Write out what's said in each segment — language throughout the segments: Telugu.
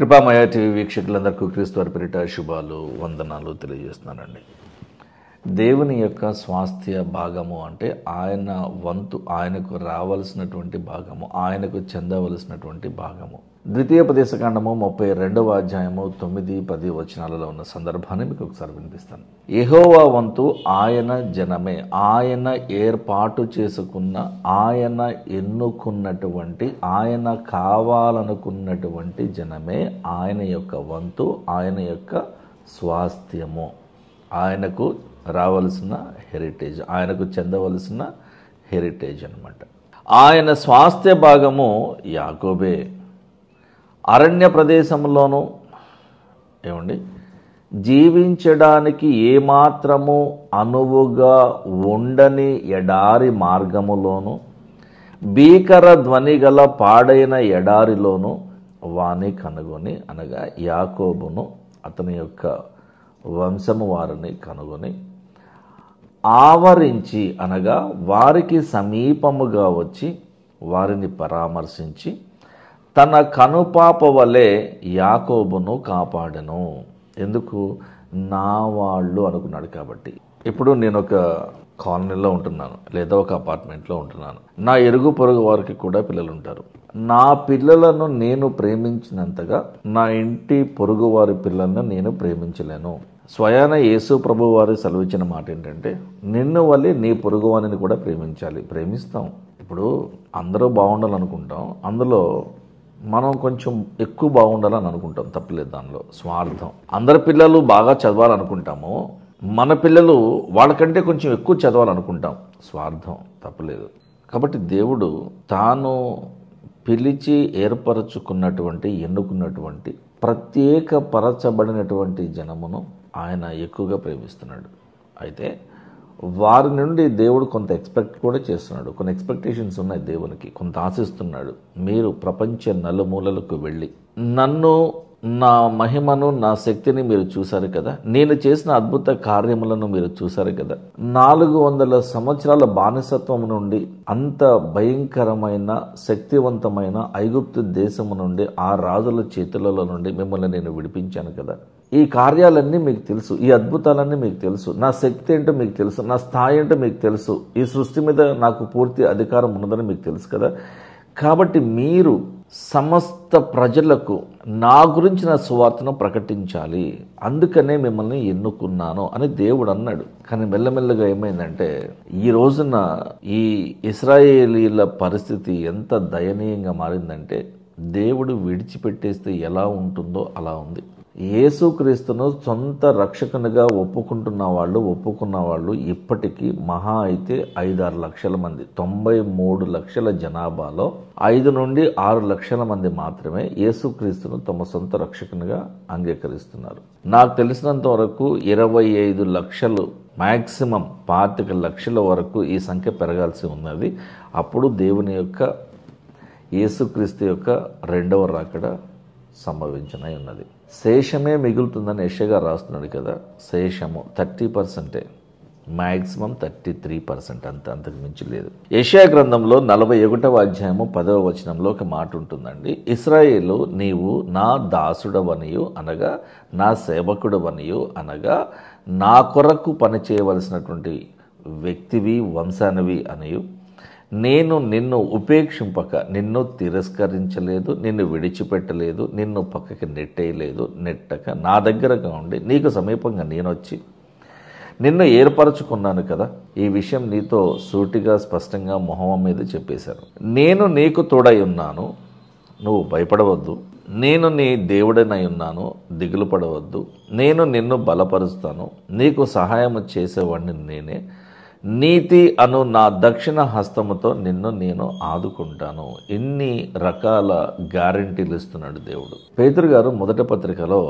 కృపామయ టీవీ వీక్షకులందరికీ క్రీస్తు వారి పేరిట శుభాలు వందనాలు తెలియజేస్తున్నానండి. దేవుని యొక్క స్వాస్థ్య భాగము అంటే ఆయన వంతు, ఆయనకు రావలసినటువంటి భాగము, ఆయనకు చెందవలసినటువంటి భాగము. ద్వితీయోపదేశకాండము 32వ అధ్యాయము 9-10 వచనాలలో ఉన్న సందర్భాన్ని మీకు ఒకసారి వినిపిస్తాను. యెహోవా వంతు ఆయన జనమే, ఆయన ఏర్పాటు చేసుకున్న, ఆయన ఎన్నుకున్నటువంటి, ఆయన కావాలనుకున్నటువంటి జనమే ఆయన యొక్క వంతు, ఆయన యొక్క స్వాస్థ్యము, ఆయనకు రావలసిన హెరిటేజ్, ఆయనకు చెందవలసిన హెరిటేజ్ అన్నమాట. ఆయన స్వాస్థ్య భాగము యాకోబే. అరణ్య ప్రదేశంలోనూ జీవించడానికి ఏమాత్రము అనువుగా ఉండని ఎడారి మార్గములోను, భీకర ధ్వని గల పాడైన ఎడారిలోను వాని కనుగొని, అనగా యాకోబును అతని యొక్క వంశము వారిని కనుగొని ఆవరించి, అనగా వారికి సమీపముగా వచ్చి వారిని పరామర్శించి తన కనుపాప వలె యాకోబును కాపాడెను. ఎందుకు? నా వాళ్ళు అనుకున్నాడు కాబట్టి. ఇప్పుడు నేను ఒక కాలనీలో ఉంటున్నాను, లేదా ఒక అపార్ట్మెంట్లో ఉంటున్నాను. నా ఇరుగు పొరుగు వారికి కూడా పిల్లలు ఉంటారు. నా పిల్లలను నేను ప్రేమించినంతగా నా ఇంటి పొరుగు వారి పిల్లలను నేను ప్రేమించలేను. స్వయాన యేసు ప్రభు వారు సెలవిచ్చిన మాట ఏంటంటే, నిన్ను వల్లి నీ పొరుగు వారిని కూడా ప్రేమించాలి. ప్రేమిస్తాం. ఇప్పుడు అందరూ బాగుండాలనుకుంటాం, అందులో మనం కొంచెం ఎక్కువ బాగుండాలని అనుకుంటాం, తప్పలేదు దానిలో. స్వార్థం. అందరి పిల్లలు బాగా చదవాలనుకుంటాము, మన పిల్లలు వాళ్ళకంటే కొంచెం ఎక్కువ చదవాలనుకుంటాం, స్వార్థం, తప్పలేదు. కాబట్టి దేవుడు తాను పిలిచి ఏర్పరచుకున్నటువంటి, ఎన్నుకున్నటువంటి, ప్రత్యేకపరచబడినటువంటి జనమును ఆయన ఎక్కువగా ప్రేమిస్తున్నాడు. అయితే వారి నుండి దేవుడు కొంత ఎక్స్పెక్ట్ కూడా చేస్తున్నాడు. కొన్ని ఎక్స్పెక్టేషన్స్ ఉన్నాయి దేవునికి, కొంత ఆశిస్తున్నాడు. మీరు ప్రపంచ నలుమూలలకు వెళ్ళి నన్ను, నా మహిమను, నా శక్తిని మీరు చూశారు కదా, నేను చేసిన అద్భుత కార్యములను మీరు చూశారు కదా, 400 సంవత్సరాల బానిసత్వం నుండి, అంత భయంకరమైన శక్తివంతమైన ఐగుప్తు దేశము నుండి, ఆ రాజుల చేతులలో నుండి మిమ్మల్ని నేను విడిపించాను కదా, ఈ కార్యాలన్నీ మీకు తెలుసు, ఈ అద్భుతాలన్నీ మీకు తెలుసు, నా శక్తి ఏంటో మీకు తెలుసు, నా స్థాయి ఏంటో మీకు తెలుసు, ఈ సృష్టి మీద నాకు పూర్తి అధికారం ఉన్నదని మీకు తెలుసు కదా. కాబట్టి మీరు సమస్త ప్రజలకు నా గురించిన సువార్తను ప్రకటించాలి, అందుకనే మిమ్మల్ని ఎన్నుకున్నాను అని దేవుడు అన్నాడు. కానీ మెల్లమెల్లగా ఏమైందంటే, ఈ రోజున ఈ ఇశ్రాయేలీల పరిస్థితి ఎంత దయనీయంగా మారిందంటే, దేవుడు విడిచిపెట్టేస్తే ఎలా ఉంటుందో అలా ఉంది. యేసుక్రీస్తును సొంత రక్షకునిగా ఒప్పుకున్న వాళ్ళు ఇప్పటికీ మహా అయితే 5-6 లక్షల మంది. 93 లక్షల జనాభాలో 5 నుండి 6 లక్షల మంది మాత్రమే యేసుక్రీస్తును తమ సొంత రక్షకునిగా అంగీకరిస్తున్నారు. నాకు తెలిసినంత వరకు 25 లక్షలు, మ్యాక్సిమం 25 లక్షల వరకు ఈ సంఖ్య పెరగాల్సి ఉన్నది. అప్పుడు దేవుని యొక్క, యేసుక్రీస్తు యొక్క రెండవ రాకడ సంభవించనై ఉన్నది. శేషమే మిగులుతుందని యెషయా రాస్తున్నాడు కదా. శేషము 30%, మ్యాక్సిమం 33%, అంతకు మించి లేదు. యెషయా గ్రంథంలో 41వ అధ్యాయము 10వ వచనంలో ఒక మాట ఉంటుందండి. ఇశ్రాయేలు, నీవు నా దాసుడవనియు, అనగా నా సేవకుడవనియు, అనగా నా కొరకు పనిచేయవలసినటువంటి వ్యక్తివి, వంశానివి అనియు, నేను నిన్ను ఉపేక్షింపక, నిన్ను తిరస్కరించలేదు, నిన్ను విడిచిపెట్టలేదు, నిన్ను పక్కకి నెట్టక నా దగ్గరగా ఉండి నీకు సమీపంగా నేనొచ్చి నిన్ను ఏర్పరచుకున్నాను కదా. ఈ విషయం నీతో సూటిగా స్పష్టంగా మొహం మీద చెప్పేశారు. నేను నీకు తోడై ఉన్నాను, నువ్వు భయపడవద్దు. నేను నీ దేవుడనై ఉన్నాను, దిగులు పడవద్దు. నేను నిన్ను బలపరుస్తాను, నీకు సహాయం చేసేవాడిని నేనే. నీతి అను నా దక్షిణ హస్తముతో నిన్ను నేను ఆదుకుంటాను. ఇన్ని రకాల గ్యారంటీలు ఇస్తున్నాడు దేవుడు. పేతురు గారు మొదటి పత్రికలో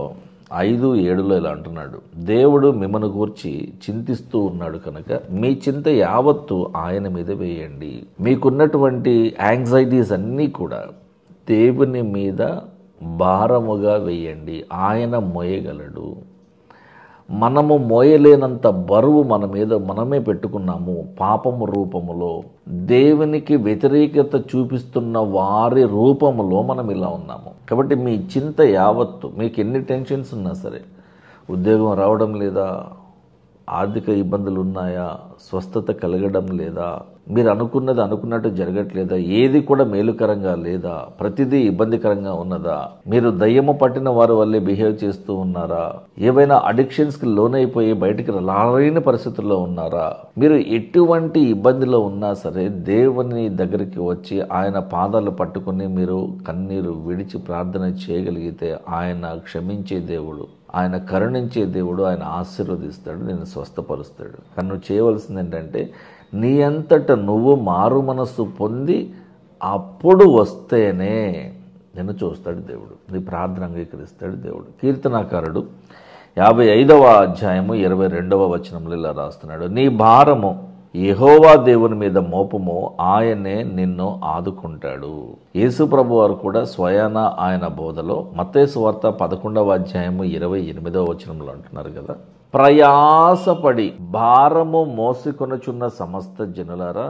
5:7 ఇలా అంటున్నాడు, దేవుడు మిమ్మల్ని గూర్చి చింతిస్తూ ఉన్నాడు కనుక మీ చింత యావత్తు ఆయన మీద వేయండి. మీకున్నటువంటి యాంగ్జైటీస్ అన్నీ కూడా దేవుని మీద భారముగా వేయండి, ఆయన మోయగలడు. మనము మోయలేనంత బరువు మన మీద మనమే పెట్టుకున్నాము. పాపము రూపములో దేవునికి వ్యతిరేకత చూపిస్తున్న వారి రూపములో మనం ఇలా ఉన్నాము. కాబట్టి మీ చింత యావత్తు, మీకు ఎన్ని టెన్షన్స్ ఉన్నా సరే, ఉద్యోగం రావడం లేదా, ఆర్థిక ఇబ్బందులు ఉన్నాయా, స్వస్థత కలగడం లేదా, మీరు అనుకున్నది అనుకున్నట్టు జరగట్లేదా, ఏది కూడా మేలుకరంగా లేదా, ప్రతిదీ ఇబ్బందికరంగా ఉన్నదా, మీరు దయ్యము పట్టిన వారి వల్లే బిహేవ్ చేస్తూ ఉన్నారా, ఏవైనా అడిక్షన్స్కి లోనైపోయి బయటికి రాలేని పరిస్థితుల్లో ఉన్నారా, మీరు ఎటువంటి ఇబ్బందిలో ఉన్నా సరే దేవుని దగ్గరికి వచ్చి ఆయన పాదాలు పట్టుకుని మీరు కన్నీరు విడిచి ప్రార్థన చేయగలిగితే ఆయన క్షమించే దేవుడు, ఆయన కరుణించే దేవుడు, ఆయన ఆశీర్వదిస్తాడు, నేను స్వస్థపరుస్తాడు. కానీ నువ్వు చేయవలసింది ఏంటంటే, నీ అంతట నువ్వు మారు మనస్సు పొంది అప్పుడు వస్తేనే నిన్ను చూస్తాడు దేవుడు, నీ ప్రార్థన అంగీకరిస్తాడు దేవుడు. కీర్తనాకారుడు 55వ అధ్యాయము 22వ వచనంలో ఇలా రాస్తున్నాడు, నీ భారము యెహోవా దేవుని మీద మోపము, ఆయనే నిన్ను ఆదుకుంటాడు. యేసు ప్రభు వారు కూడా స్వయాన ఆయన బోధలో మత్తయి సువార్త 11వ అధ్యాయము 28వ వచనంలో అంటున్నారు కదా, ప్రయాసపడి భారము మోసుకొనుచున్న సమస్త జనులారా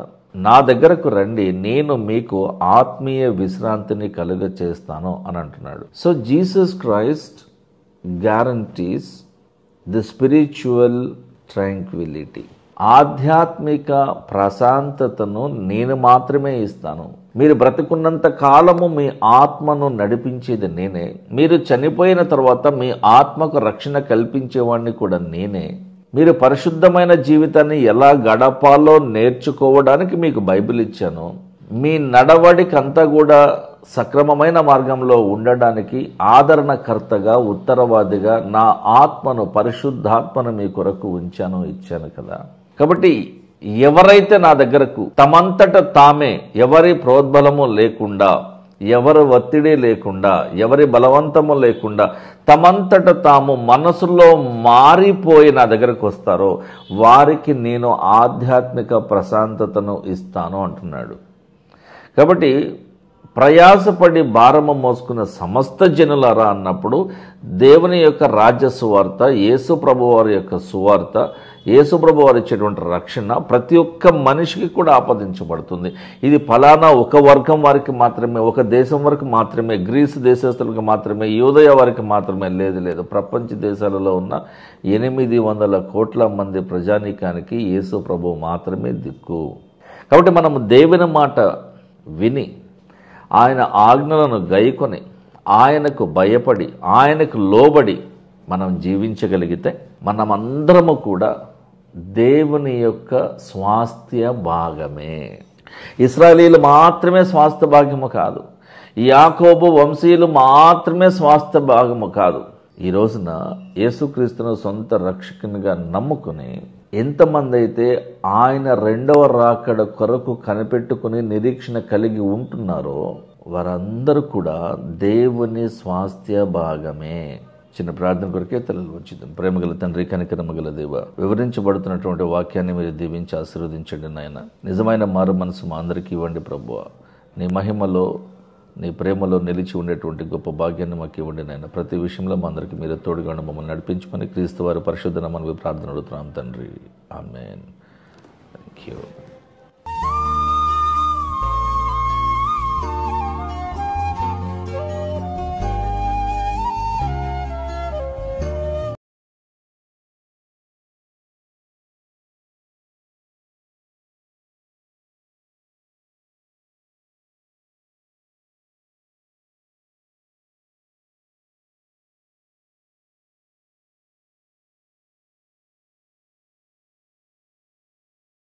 నా దగ్గరకు రండి, నేను మీకు ఆత్మీయ విశ్రాంతిని కలుగ చేస్తాను అని అంటున్నాడు. So Jesus Christ guarantees the spiritual Tranquility. ఆధ్యాత్మిక ప్రశాంతతను నేను మాత్రమే ఇస్తాను. మీరు బ్రతికున్నంత కాలము మీ ఆత్మను నడిపించేది నేనే. మీరు చనిపోయిన తర్వాత మీ ఆత్మకు రక్షణ కల్పించేవాడిని కూడా నేనే. మీరు పరిశుద్ధమైన జీవితాన్ని ఎలా గడపాలో నేర్చుకోవడానికి మీకు బైబిల్ ఇచ్చాను. మీ నడవడికంతా కూడా సక్రమమైన మార్గంలో ఉండడానికి ఆదరణకర్తగా, ఉత్తరవాదిగా నా ఆత్మను, పరిశుద్ధాత్మను మీ కొరకు ఇచ్చాను కదా. కాబట్టి ఎవరైతే నా దగ్గరకు తమంతట తామే, ఎవరి ప్రోద్బలము లేకుండా, ఎవరి ఒత్తిడి లేకుండా, ఎవరి బలవంతము లేకుండా తమంతట తాము మనసులో మారిపోయి నా దగ్గరకు వస్తారో వారికి నేను ఆధ్యాత్మిక ప్రశాంతతను ఇస్తాను అంటున్నాడు. కాబట్టి ప్రయాసపడి భారము మోసుకున్న సమస్త జనులారా అన్నప్పుడు దేవుని యొక్క రాజ్య సువార్త, యేసు ప్రభు వారి యొక్క సువార్త, యేసు ప్రభు వారు ఇచ్చేటువంటి రక్షణ ప్రతి ఒక్క మనిషికి కూడా ఆపాదించబడుతుంది. ఇది ఫలానా ఒక వర్గం వారికి మాత్రమే, ఒక దేశం వరకు మాత్రమే, గ్రీసు దేశస్తులకు మాత్రమే, యూదయ వారికి మాత్రమే లేదు. ప్రపంచ దేశాలలో ఉన్న 800 కోట్ల మంది ప్రజానీకానికి యేసు ప్రభు మాత్రమే దిక్కు. కాబట్టి మనము దేవుని మాట విని, ఆయన ఆజ్ఞలను గైకొని, ఆయనకు భయపడి, ఆయనకు లోబడి మనం జీవించగలిగితే మనమందరము కూడా దేవుని యొక్క స్వాస్థ్య భాగమే. ఇశ్రాయేలీయులు మాత్రమే స్వాస్థ్య భాగము కాదు, యాకోబు వంశీయులు మాత్రమే స్వాస్థ్య భాగము కాదు. ఈ రోజున యేసుక్రీస్తును సొంత రక్షకునిగా నమ్ముకుని ఎంతమంది అయితే ఆయన రెండవ రాకడ కొరకు కనిపెట్టుకుని నిరీక్షణ కలిగి ఉంటున్నారో వారందరూ కూడా దేవుని స్వాస్థ్య భాగమే. చిన్న ప్రార్థన కొరకే తలలు వచ్చింది. ప్రేమగల తండ్రి, కనికరమగల దేవ, వివరించబడుతున్నటువంటి వాక్యాన్ని మీరు దీవించి ఆశీర్వదించండి నాయన. నిజమైన మారు మనసు మా అందరికీ ఇవ్వండి ప్రభువా. నీ మహిమలో, నీ ప్రేమలో నిలిచి ఉండేటువంటి గొప్ప భాగ్యాన్ని మాకు ఇవ్వండి నాయన. ప్రతి విషయంలో మా అందరికీ మీరు తోడుగా ఉండి మమ్మల్ని నడిపించుకొని క్రీస్తు వారి పరిశుద్ధ నామమున ప్రార్థన అడుగుతున్నాం తండ్రి. ఆమేన్. Thank you.